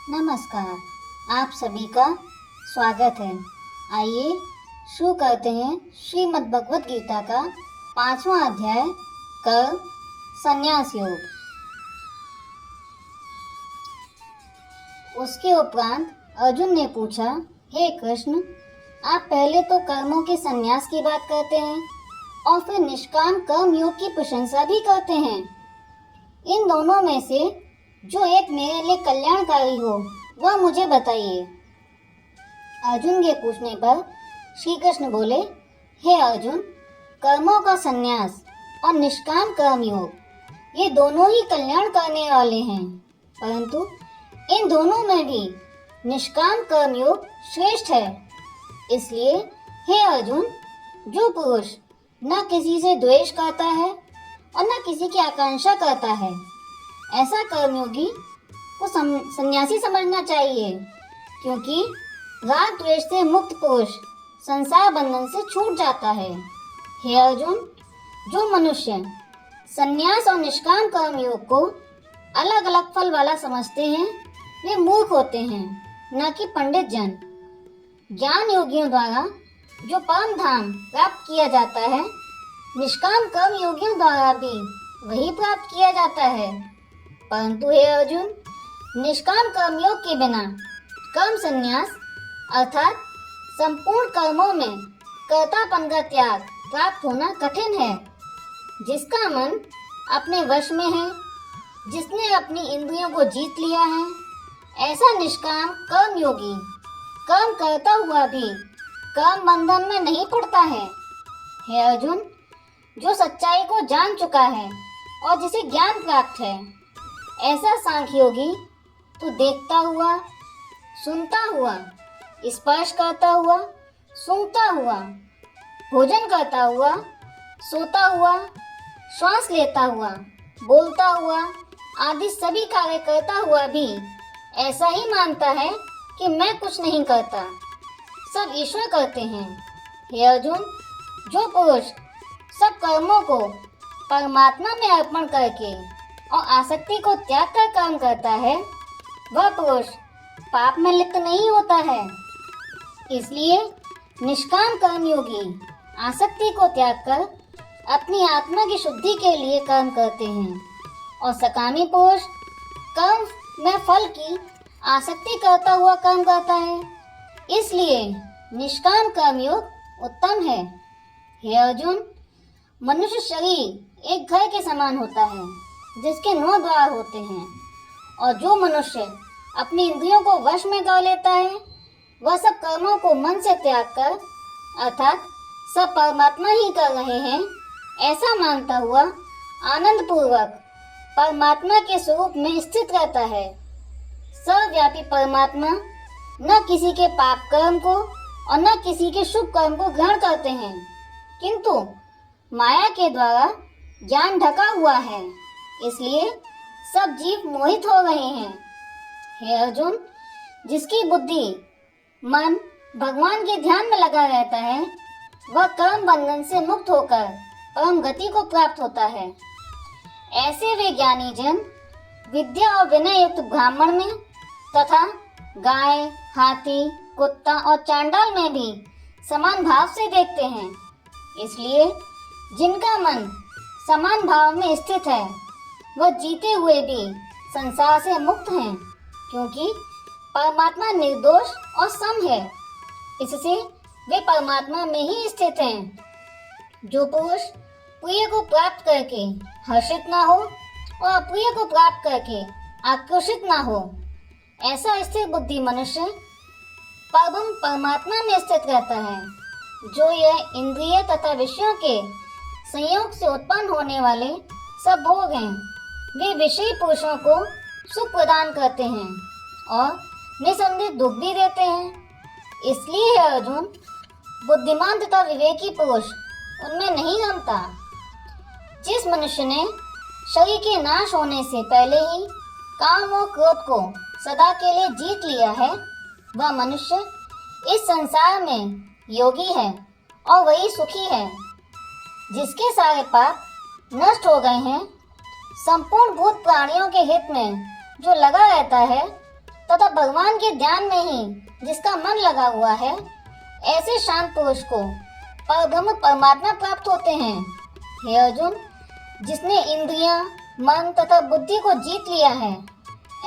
नमस्कार, आप सभी का स्वागत है। आइए शुरू करते हैं श्रीमद् भगवत गीता का 5वां अध्याय कर्म संन्यास योग। उसके उपरांत अर्जुन ने पूछा, हे कृष्ण, आप पहले तो कर्मों के संन्यास की बात करते हैं और फिर निष्काम कर्म योग की प्रशंसा भी करते हैं। इन दोनों में से जो एक मेरे लिए कल्याणकारी हो वह मुझे बताइए। अर्जुन के पूछने पर श्री कृष्ण बोले, हे अर्जुन, कर्मों का संन्यास और निष्काम कर्म योग ये दोनों ही कल्याण करने वाले हैं, परंतु इन दोनों में भी निष्काम कर्म योग श्रेष्ठ है। इसलिए हे अर्जुन, जो पुरुष न किसी से द्वेष करता है और न किसी की आकांक्षा करता है, ऐसा कर्मयोगी को सन्यासी समझना चाहिए, क्योंकि राग द्वेष से मुक्त पुरुष संसार बंधन से छूट जाता है। हे अर्जुन, जो मनुष्य सन्यास और निष्काम कर्म योग को अलग अलग फल वाला समझते हैं वे मूर्ख होते हैं, न कि पंडित जन। ज्ञान योगियों द्वारा जो परम धाम प्राप्त किया जाता है, निष्काम कर्म योगियों द्वारा भी वही प्राप्त किया जाता है। परंतु हे अर्जुन, निष्काम कर्म योग के बिना कर्म संन्यास अर्थात संपूर्ण कर्मों में कर्तापन का त्याग प्राप्त होना कठिन है। जिसका मन अपने वश में है, जिसने अपनी इंद्रियों को जीत लिया है, ऐसा निष्काम कर्म योगी कर्म करता हुआ भी कर्म बंधन में नहीं पड़ता है। हे अर्जुन, जो सच्चाई को जान चुका है और जिसे ज्ञान प्राप्त है, ऐसा सांख्य योगी तो देखता हुआ, सुनता हुआ, स्पर्श करता हुआ, सूंघता हुआ, भोजन करता हुआ, सोता हुआ, श्वास लेता हुआ, बोलता हुआ आदि सभी कार्य करता हुआ भी ऐसा ही मानता है कि मैं कुछ नहीं करता, सब ईश्वर करते हैं। हे अर्जुन, जो पुरुष सब कर्मों को परमात्मा में अर्पण करके और आसक्ति को त्याग कर कर्म करता है, वह पुरुष पाप में लिप्त नहीं होता है। इसलिए निष्काम कर्म योगी आसक्ति को त्याग कर अपनी आत्मा की शुद्धि के लिए कर्म करते हैं और सकामी पुरुष कर्म में फल की आसक्ति करता हुआ कर्म करता है। इसलिए निष्काम कर्म योग उत्तम है। हे अर्जुन, मनुष्य शरीर एक घर के समान होता है जिसके 9 द्वार होते हैं, और जो मनुष्य अपनी इंद्रियों को वश में कर लेता है वह सब कर्मों को मन से त्याग कर अर्थात सब परमात्मा ही कर रहे हैं ऐसा मानता हुआ आनंद पूर्वक परमात्मा के स्वरूप में स्थित रहता है। सर्वव्यापी परमात्मा न किसी के पाप कर्म को और न किसी के शुभ कर्म को ग्रहण करते हैं, किंतु माया के द्वारा ज्ञान ढका हुआ है, इसलिए सब जीव मोहित हो रहे हैं। हे अर्जुन, जिसकी बुद्धि मन भगवान के ध्यान में लगा रहता है, वह कर्म बंधन से मुक्त होकर परम गति को प्राप्त होता है। ऐसे वे ज्ञानी जन विद्या और विनय युक्त ब्राह्मण में तथा गाय, हाथी, कुत्ता और चांडाल में भी समान भाव से देखते हैं। इसलिए जिनका मन समान भाव में स्थित है, वह जीते हुए भी संसार से मुक्त हैं, क्योंकि परमात्मा निर्दोष और सम है। इससे वे परमात्मा में ही स्थित हैं। जो पुरुष प्रिय को प्राप्त करके हर्षित ना हो और अप्रिय को प्राप्त करके आक्रोशित ना हो, ऐसा स्थिर बुद्धि मनुष्य परम परमात्मा में स्थित रहता है। जो यह इंद्रिय तथा विषयों के संयोग से उत्पन्न होने वाले सब भोग हैं, वे विषयी पुरुषों को सुख प्रदान करते हैं और निसंदेह दुख भी देते हैं। इसलिए है अर्जुन, बुद्धिमान तथा विवेकी पुरुष उनमें नहीं रमता। जिस मनुष्य ने शरीर के नाश होने से पहले ही काम और क्रोध को सदा के लिए जीत लिया है, वह मनुष्य इस संसार में योगी है और वही सुखी है। जिसके सारे पाप नष्ट हो गए हैं, संपूर्ण भूत प्राणियों के हित में जो लगा रहता है, तथा भगवान के ध्यान में ही जिसका मन लगा हुआ है, ऐसे शांत पुरुष को परब्रह्म परमात्मा प्राप्त होते हैं। हे अर्जुन, जिसने इंद्रियां, मन तथा बुद्धि को जीत लिया है,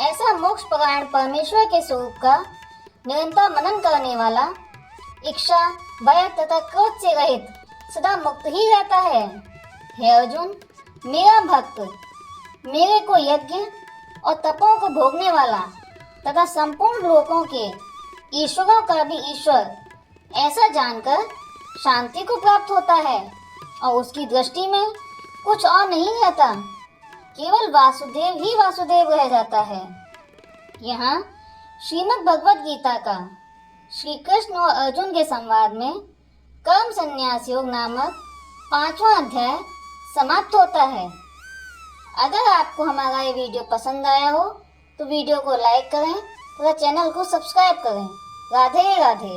ऐसा मोक्ष परायण परमेश्वर के स्वरूप का निरंतर मनन करने वाला इच्छा, भय तथा क्रोध से रहित सदा मुक्त ही रहता है। हे अर्जुन, मेरा भक्त मेरे को यज्ञ और तपों को भोगने वाला तथा संपूर्ण लोकों के ईश्वरों का भी ईश्वर ऐसा जानकर शांति को प्राप्त होता है और उसकी दृष्टि में कुछ और नहीं रहता, केवल वासुदेव ही वासुदेव रह जाता है। यहाँ श्रीमद् भगवद गीता का श्री कृष्ण और अर्जुन के संवाद में कर्म संन्यास योग नामक 5वां अध्याय समाप्त होता है। अगर आपको हमारा ये वीडियो पसंद आया हो तो वीडियो को लाइक करें तथा चैनल को सब्सक्राइब करें। राधे राधे।